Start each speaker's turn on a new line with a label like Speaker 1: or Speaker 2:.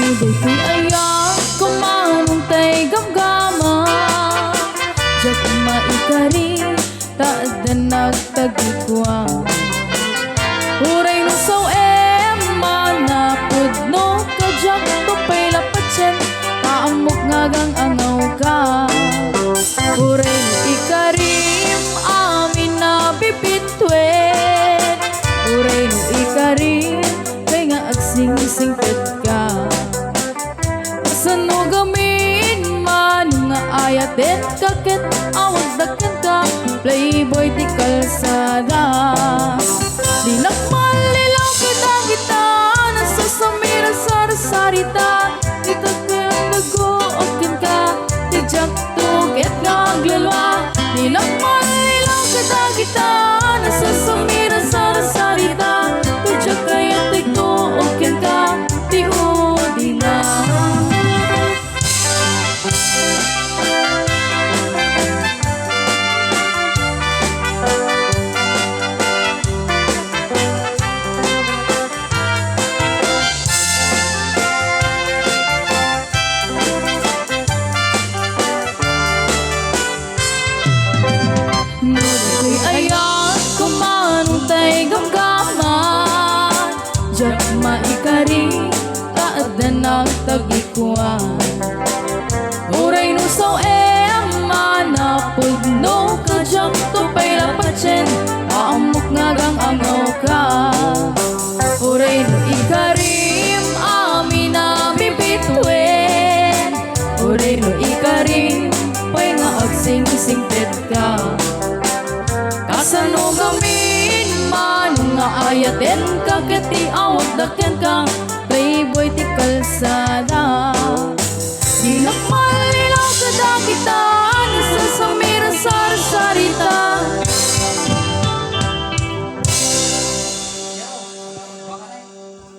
Speaker 1: Nuday ayak kumanong tay gamgama jak maikari taad na nagtagikwa uray no saw mana pudno kajak tupay lapatsen kaamok ngagang angaw ka uray no ikarim amin na bibitwen uray no ikarim kay nga agsing-singpet ka sano gamin man nga ayatin kakit awag dakin ka Playboy Ti Kalsada di nakmalilaw kita nasasamira sa sarita di kakayang nag-ookin ka di jak tukit nga aglalwa di nakmalilaw kita nasasamira sa sarita di jak kayang nag-ookin ka di udi na ayak kumanong tay gamgaman jak maikari taad na nagtagikwa uray no saw mana pudno kajak tupay lapatsen kaamok ngagang angaw ka uray no ikarim amin na bibitwen uray no ikarim pay nga agsing-singpet ka kasano gamin man nga ayaten kakiti awag daken ka